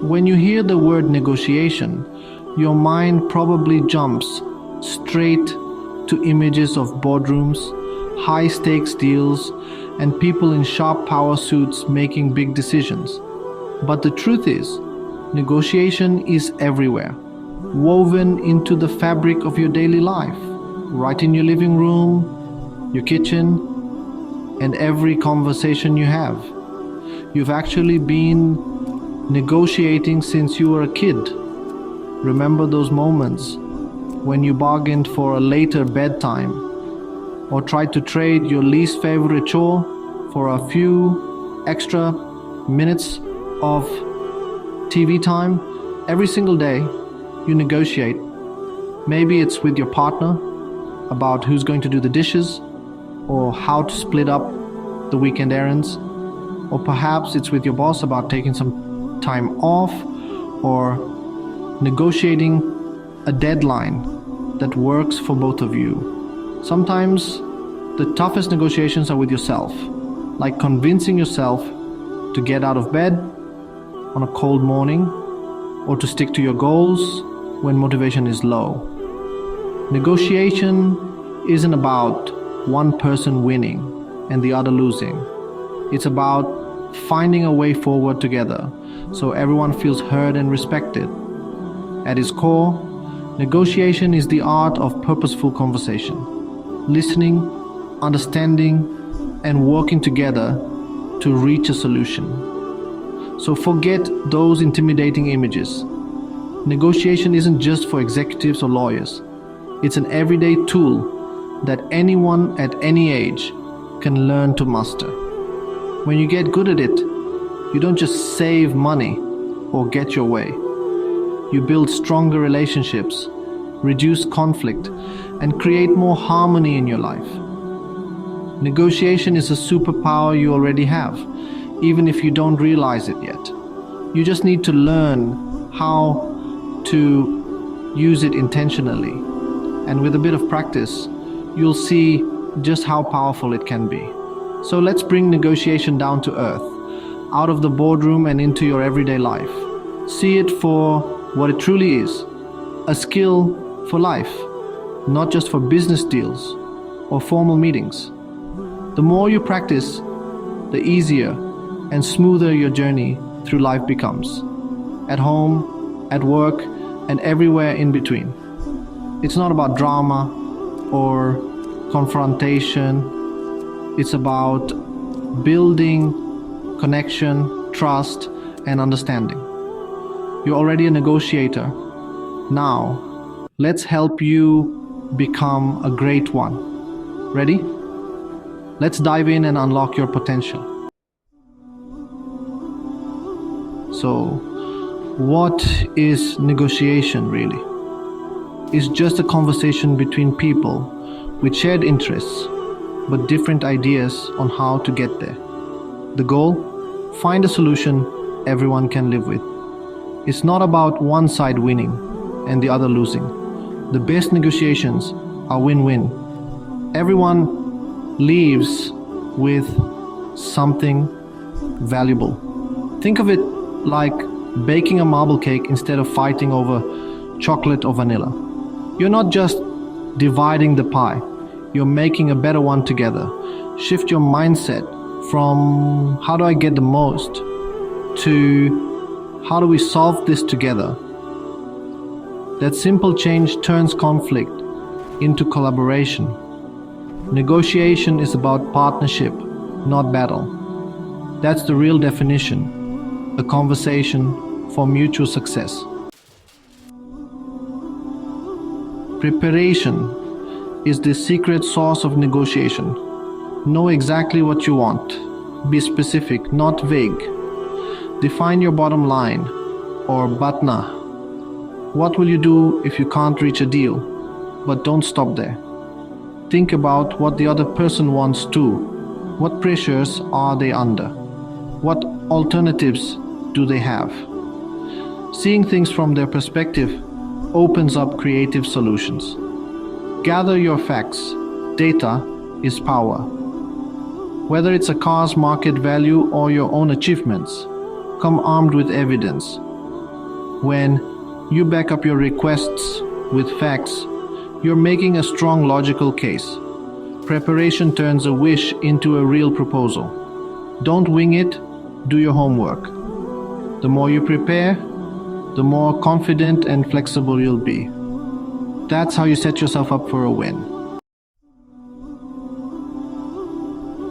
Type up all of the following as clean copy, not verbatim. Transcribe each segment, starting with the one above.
When you hear the word negotiation, your mind probably jumps straight to images of boardrooms, high-stakes deals, and people in sharp power suits making big decisions. But the truth is, negotiation is everywhere, woven into the fabric of your daily life, right in your living room, your kitchen, and every conversation you have. You've actually been negotiating since you were a kid. Remember those moments when you bargained for a later bedtime or tried to trade your least favorite chore for a few extra minutes of TV time? Every single day you negotiate. Maybe it's with your partner about who's going to do the dishes or how to split up the weekend errands, or perhaps it's with your boss about taking some time off or negotiating a deadline that works for both of you. Sometimes the toughest negotiations are with yourself, like convincing yourself to get out of bed on a cold morning or to stick to your goals when motivation is low. Negotiation isn't about one person winning and the other losing. It's about finding a way forward together so everyone feels heard and respected. At its core, negotiation is the art of purposeful conversation, listening, understanding, and working together to reach a solution. So forget those intimidating images. Negotiation isn't just for executives or lawyers. It's an everyday tool that anyone at any age can learn to master. When you get good at it, you don't just save money or get your way. You build stronger relationships, reduce conflict, and create more harmony in your life. Negotiation is a superpower you already have, even if you don't realize it yet. You just need to learn how to use it intentionally. And with a bit of practice, you'll see just how powerful it can be. So let's bring negotiation down to earth, out of the boardroom and into your everyday life. See it for what it truly is, a skill for life, not just for business deals or formal meetings. The more you practice, the easier and smoother your journey through life becomes, at home, at work, and everywhere in between. It's not about drama or confrontation. It's about building connection, trust, and understanding. You're already a negotiator. Now, let's help you become a great one. Ready? Let's dive in and unlock your potential. So, what is negotiation really? It's just a conversation between people with shared interests, but different ideas on how to get there. The goal? Find a solution everyone can live with. It's not about one side winning and the other losing. The best negotiations are win-win. Everyone leaves with something valuable. Think of it like baking a marble cake instead of fighting over chocolate or vanilla. You're not just dividing the pie, you're making a better one together. Shift your mindset from how do I get the most to how do we solve this together. That simple change turns conflict into collaboration. Negotiation is about partnership, not battle. That's the real definition, a conversation for mutual success. Preparation is the secret sauce of negotiation. Know exactly what you want. Be specific, not vague. Define your bottom line, or batna. What will you do if you can't reach a deal? But don't stop there. Think about what the other person wants too. What pressures are they under? What alternatives do they have? Seeing things from their perspective opens up creative solutions. Gather your facts. Data is power. Whether it's a car's market value or your own achievements, come armed with evidence. When you back up your requests with facts, you're making a strong logical case. Preparation turns a wish into a real proposal. Don't wing it, do your homework. The more you prepare, the more confident and flexible you'll be. That's how you set yourself up for a win.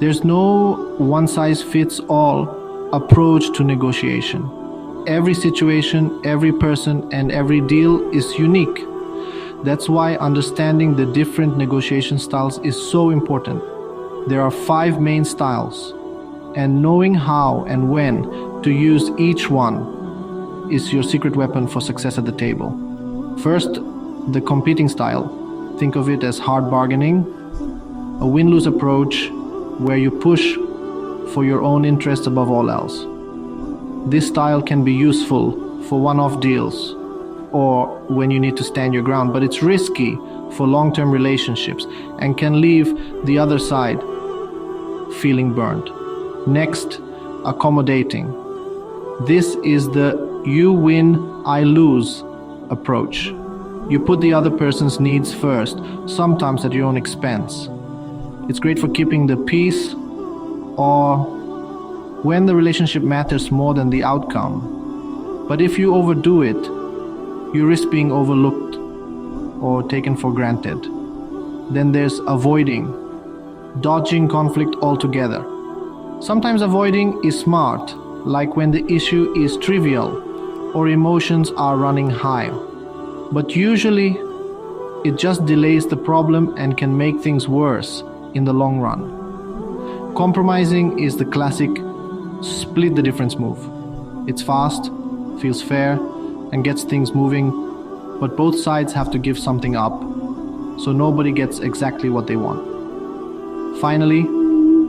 There's no one-size-fits-all approach to negotiation. Every situation, every person, and every deal is unique. That's why understanding the different negotiation styles is so important. There are 5 main styles, and knowing how and when to use each one is your secret weapon for success at the table. First, the competing style. Think of it as hard bargaining, a win-lose approach where you push for your own interest above all else. This style can be useful for one-off deals or when you need to stand your ground, but it's risky for long-term relationships and can leave the other side feeling burned. Next, accommodating. This is the you win, I lose approach. You put the other person's needs first, sometimes at your own expense. It's great for keeping the peace or when the relationship matters more than the outcome. But if you overdo it, you risk being overlooked or taken for granted. Then there's avoiding, dodging conflict altogether. Sometimes avoiding is smart, like when the issue is trivial or emotions are running high. But usually, it just delays the problem and can make things worse in the long run. Compromising is the classic split the difference move. It's fast, feels fair, and gets things moving, but both sides have to give something up, so nobody gets exactly what they want. Finally,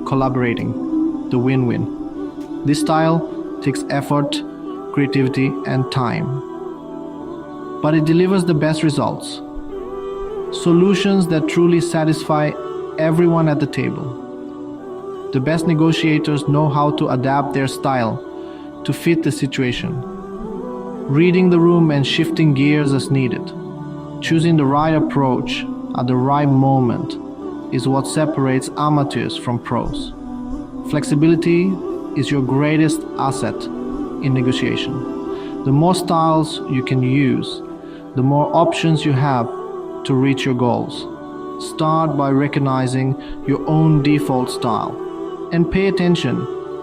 collaborating, the win-win. This style takes effort, creativity, and time, but it delivers the best results. Solutions that truly satisfy everyone at the table. The best negotiators know how to adapt their style to fit the situation, reading the room and shifting gears as needed. Choosing the right approach at the right moment is what separates amateurs from pros. Flexibility is your greatest asset in negotiation. The more styles you can use, the more options you have to reach your goals. Start by recognizing your own default style and pay attention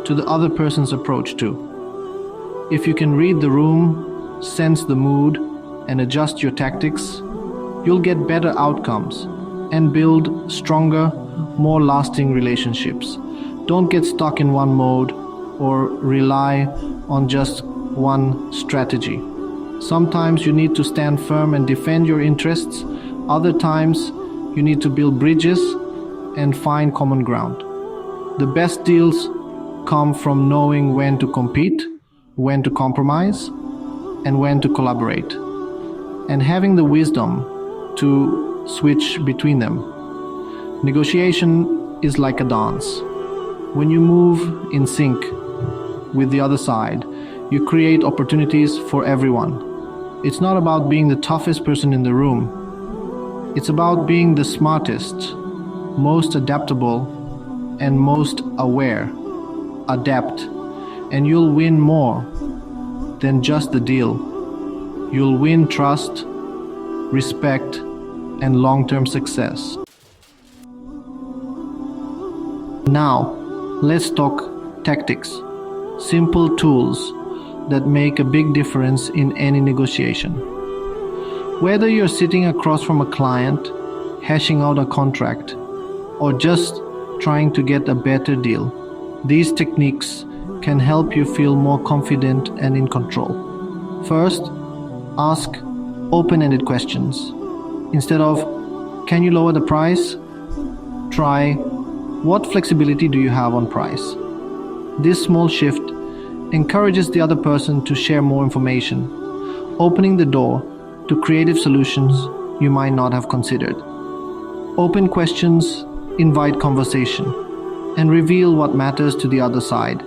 to the other person's approach too. If you can read the room, sense the mood, and adjust your tactics, you'll get better outcomes and build stronger, more lasting relationships. Don't get stuck in one mode or rely on just one strategy. Sometimes you need to stand firm and defend your interests. Other times you need to build bridges and find common ground. The best deals come from knowing when to compete, when to compromise, and when to collaborate, and having the wisdom to switch between them. Negotiation is like a dance. When you move in sync with the other side, you create opportunities for everyone. It's not about being the toughest person in the room. It's about being the smartest, most adaptable, and most aware. Adapt, and you'll win more than just the deal. You'll win trust, respect, and long-term success. Now, let's talk tactics. Simple tools that make a big difference in any negotiation. Whether you're sitting across from a client, hashing out a contract, or just trying to get a better deal, these techniques can help you feel more confident and in control. First, ask open-ended questions. Instead of, "Can you lower the price?" try, "What flexibility do you have on price?" This small shift encourages the other person to share more information, opening the door to creative solutions you might not have considered. Open questions invite conversation and reveal what matters to the other side.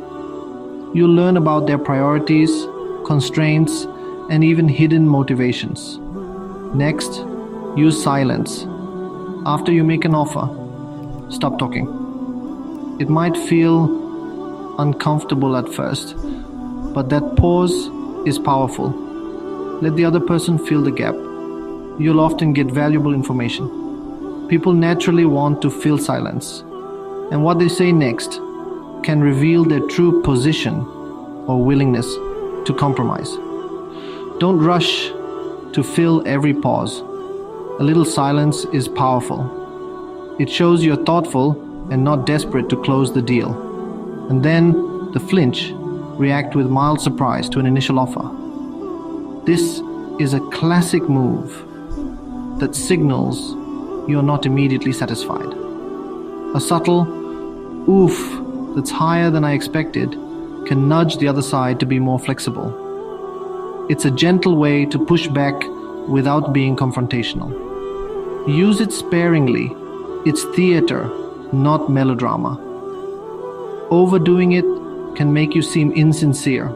You'll learn about their priorities, constraints, and even hidden motivations. Next, use silence. After you make an offer, stop talking. It might feel uncomfortable at first, but that pause is powerful. Let the other person fill the gap. You'll often get valuable information. People naturally want to fill silence, and what they say next can reveal their true position or willingness to compromise. Don't rush to fill every pause. A little silence is powerful. It shows you're thoughtful and not desperate to close the deal. And then the flinch, react with mild surprise to an initial offer. This is a classic move that signals you're not immediately satisfied. A subtle oof that's higher than I expected can nudge the other side to be more flexible. It's a gentle way to push back without being confrontational. Use it sparingly. It's theater, not melodrama. Overdoing it can make you seem insincere,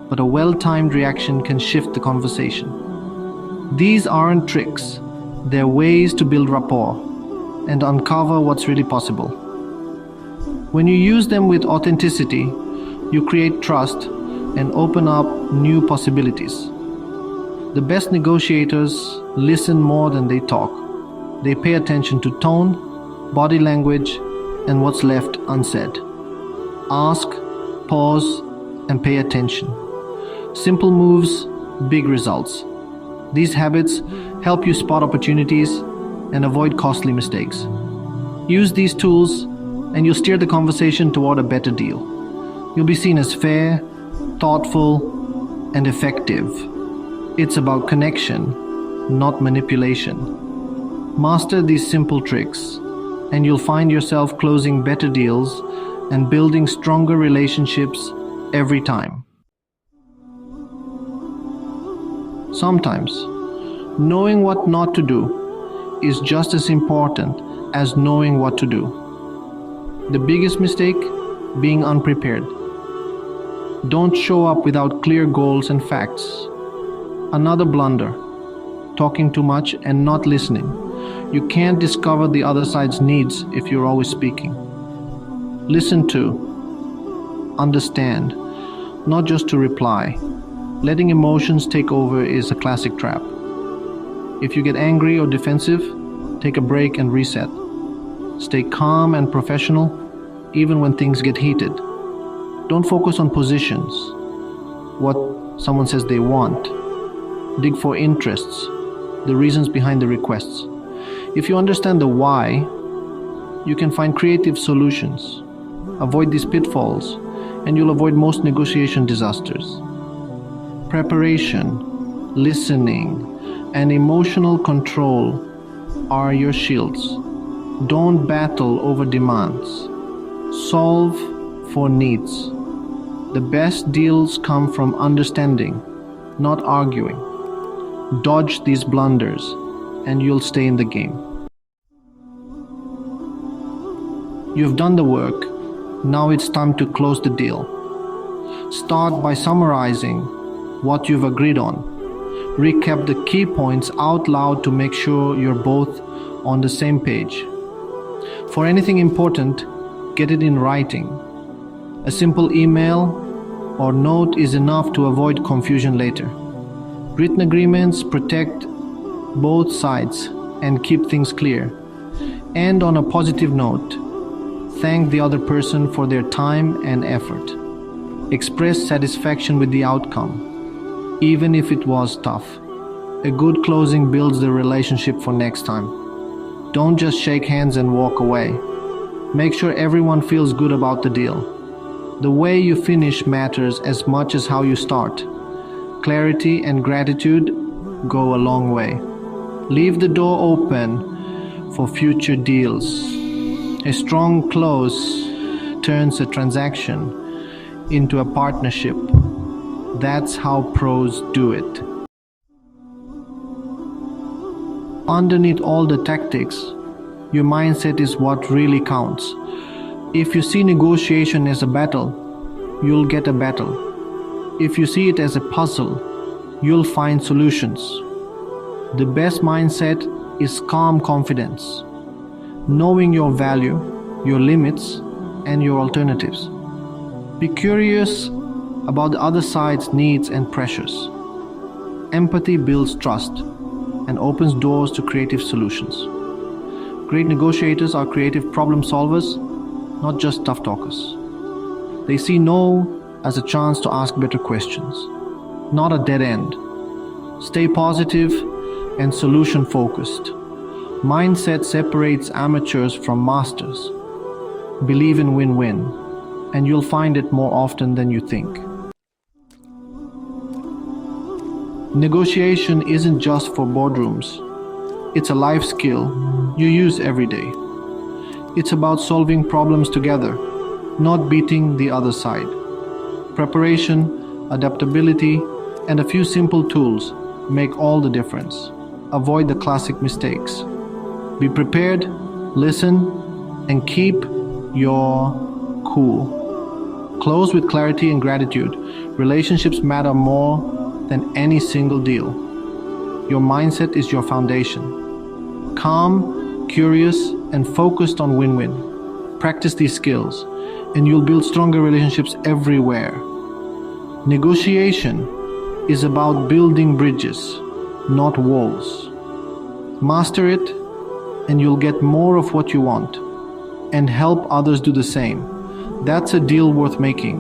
but a well-timed reaction can shift the conversation. These aren't tricks. They're ways to build rapport and uncover what's really possible. When you use them with authenticity, you create trust and open up new possibilities. The best negotiators listen more than they talk. They pay attention to tone, body language, and what's left unsaid. Ask, pause, and pay attention. Simple moves, big results. These habits help you spot opportunities and avoid costly mistakes. Use these tools and you'll steer the conversation toward a better deal. You'll be seen as fair, thoughtful, and effective. It's about connection, not manipulation. Master these simple tricks, and you'll find yourself closing better deals and building stronger relationships every time. Sometimes, knowing what not to do is just as important as knowing what to do. The biggest mistake, being unprepared. Don't show up without clear goals and facts. Another blunder, talking too much and not listening. You can't discover the other side's needs if you're always speaking. Listen to, understand, not just to reply. Letting emotions take over is a classic trap. If you get angry or defensive, take a break and reset. Stay calm and professional, even when things get heated. Don't focus on positions, what someone says they want. Dig for interests, the reasons behind the requests. If you understand the why, you can find creative solutions. Avoid these pitfalls, and you'll avoid most negotiation disasters. Preparation, listening, and emotional control are your shields. Don't battle over demands. Solve for needs. The best deals come from understanding, not arguing. Dodge these blunders, and you'll stay in the game. You've done the work. Now it's time to close the deal. Start by summarizing what you've agreed on. Recap the key points out loud to make sure you're both on the same page. For anything important, get it in writing. A simple email or note is enough to avoid confusion later. Written agreements protect both sides and keep things clear. And on a positive note, thank the other person for their time and effort. Express satisfaction with the outcome, even if it was tough. A good closing builds the relationship for next time. Don't just shake hands and walk away. Make sure everyone feels good about the deal. The way you finish matters as much as how you start. Clarity and gratitude go a long way. Leave the door open for future deals. A strong close turns a transaction into a partnership. That's how pros do it. Underneath all the tactics, your mindset is what really counts. If you see negotiation as a battle, you'll get a battle. If you see it as a puzzle, you'll find solutions. The best mindset is calm confidence, knowing your value, your limits, and your alternatives. Be curious about the other side's needs and pressures. Empathy builds trust and opens doors to creative solutions. Great negotiators are creative problem solvers, not just tough talkers. They see no as a chance to ask better questions, not a dead end. Stay positive and solution focused. Mindset separates amateurs from masters. Believe in win-win, and you'll find it more often than you think. Negotiation isn't just for boardrooms. It's a life skill you use every day. It's about solving problems together, not beating the other side. Preparation, adaptability, and a few simple tools make all the difference. Avoid the classic mistakes. Be prepared, listen, and keep your cool. Close with clarity and gratitude. Relationships matter more than any single deal. Your mindset is your foundation. Calm, curious, and focused on win-win. Practice these skills, and you'll build stronger relationships everywhere. Negotiation is about building bridges, not walls. Master it, and you'll get more of what you want, and help others do the same. That's a deal worth making.